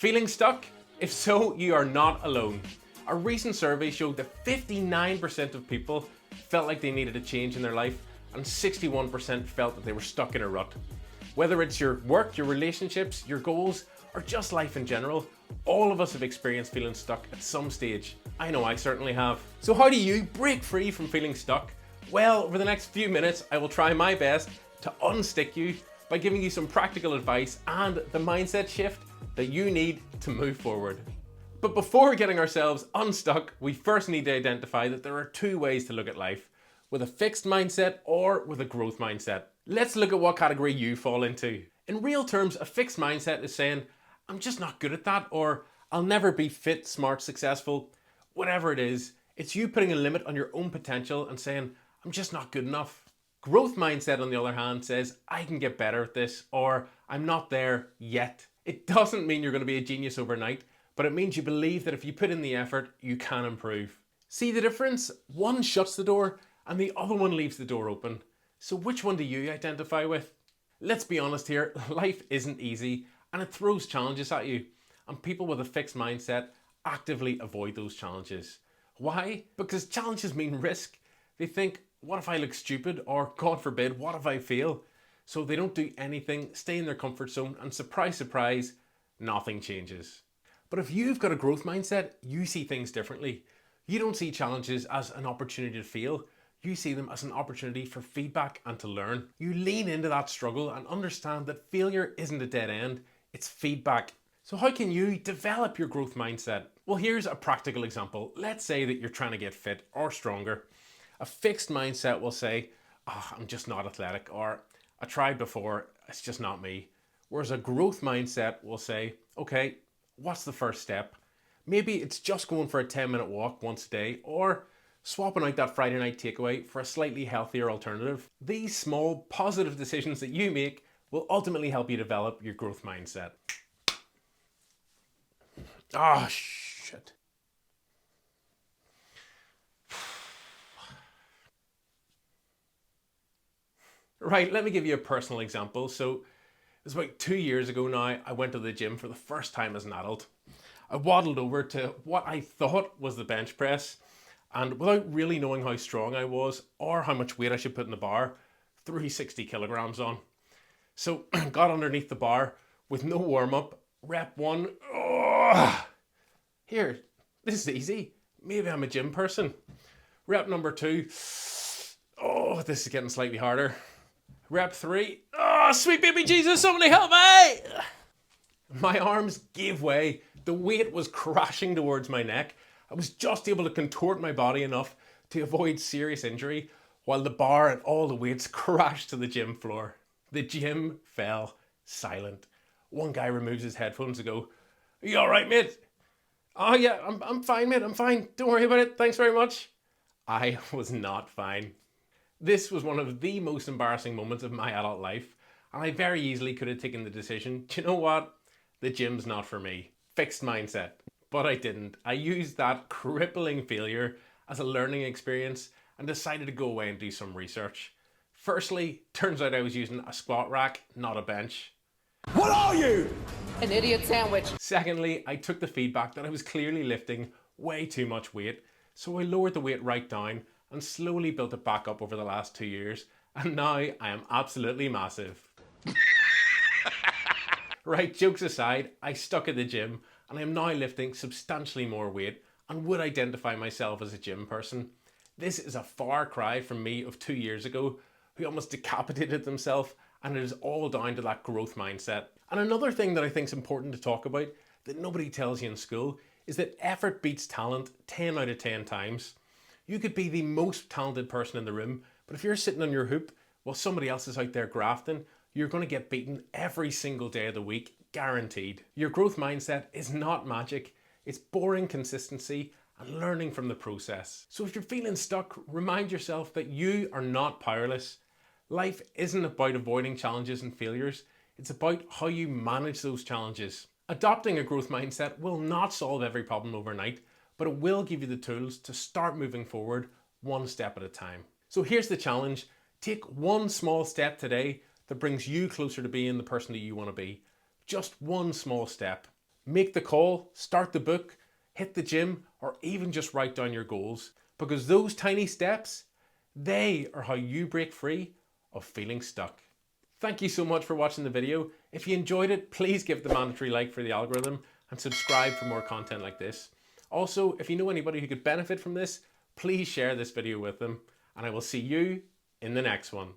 Feeling stuck? If so, you are not alone. A recent survey showed that 59% of people felt like they needed a change in their life, and 61% felt that they were stuck in a rut. Whether it's your work, your relationships, your goals, or just life in general, all of us have experienced feeling stuck at some stage. I know I certainly have. So how do you break free from feeling stuck? Well, over the next few minutes, I will try my best to unstick you by giving you some practical advice and the mindset shift that you need to move forward. But before getting ourselves unstuck, we first need to identify that there are two ways to look at life, with a fixed mindset or with a growth mindset. Let's look at what category you fall into. In real terms, a fixed mindset is saying, I'm just not good at that, or I'll never be fit, smart, successful. Whatever it is, it's you putting a limit on your own potential and saying, I'm just not good enough. Growth mindset, on the other hand, says, I can get better at this, or I'm not there yet. It doesn't mean you're going to be a genius overnight, but it means you believe that if you put in the effort, you can improve. See the difference? One shuts the door and the other one leaves the door open. So which one do you identify with? Let's be honest here, life isn't easy and it throws challenges at you. And people with a fixed mindset actively avoid those challenges. Why? Because challenges mean risk. They think, what if I look stupid? Or God forbid, what if I fail? So they don't do anything, stay in their comfort zone, and surprise, surprise, nothing changes. But if you've got a growth mindset, you see things differently. You don't see challenges as an opportunity to fail. You see them as an opportunity for feedback and to learn. You lean into that struggle and understand that failure isn't a dead end, it's feedback. So how can you develop your growth mindset? Well, here's a practical example. Let's say that you're trying to get fit or stronger. A fixed mindset will say, I'm just not athletic, or I tried before, it's just not me. Whereas a growth mindset will say, okay, what's the first step? Maybe it's just going for a 10-minute walk once a day, or swapping out that Friday night takeaway for a slightly healthier alternative. These small positive decisions that you make will ultimately help you develop your growth mindset. Shit. Right, let me give you a personal example. So it was about 2 years ago now, I went to the gym for the first time as an adult. I waddled over to what I thought was the bench press, and without really knowing how strong I was or how much weight I should put in the bar, threw 60 kilograms on. So got underneath the bar with no warm-up, rep 1, here, this is easy. Maybe I'm a gym person. Rep number 2, this is getting slightly harder. Rep 3, sweet baby Jesus, somebody help me! My arms gave way. The weight was crashing towards my neck. I was just able to contort my body enough to avoid serious injury, while the bar and all the weights crashed to the gym floor. The gym fell silent. One guy removes his headphones and go, "Are you all right, mate?" "Oh yeah, I'm fine, mate, I'm fine. Don't worry about it, thanks very much." I was not fine. This was one of the most embarrassing moments of my adult life, and I very easily could have taken the decision, do you know what? The gym's not for me. Fixed mindset. But I didn't. I used that crippling failure as a learning experience and decided to go away and do some research. Firstly, turns out I was using a squat rack, not a bench. What are you? An idiot sandwich. Secondly, I took the feedback that I was clearly lifting way too much weight, so I lowered the weight right down and slowly built it back up over the last 2 years, and now I am absolutely massive. Right, jokes aside, I stuck at the gym and I am now lifting substantially more weight and would identify myself as a gym person. This is a far cry from me of 2 years ago, who almost decapitated themselves, and it is all down to that growth mindset. And another thing that I think is important to talk about that nobody tells you in school is that effort beats talent 10 out of 10 times. You could be the most talented person in the room, but if you're sitting on your hoop while somebody else is out there grafting, you're going to get beaten every single day of the week, guaranteed. Your growth mindset is not magic, it's boring consistency and learning from the process. So if you're feeling stuck, remind yourself that you are not powerless. Life isn't about avoiding challenges and failures, it's about how you manage those challenges. Adopting a growth mindset will not solve every problem overnight, but it will give you the tools to start moving forward one step at a time. So here's the challenge. Take one small step today that brings you closer to being the person that you want to be. Just one small step. Make the call, start the book, hit the gym, or even just write down your goals. Because those tiny steps, they are how you break free of feeling stuck. Thank you so much for watching the video. If you enjoyed it, please give the mandatory like for the algorithm and subscribe for more content like this. Also, if you know anybody who could benefit from this, please share this video with them, and I will see you in the next one.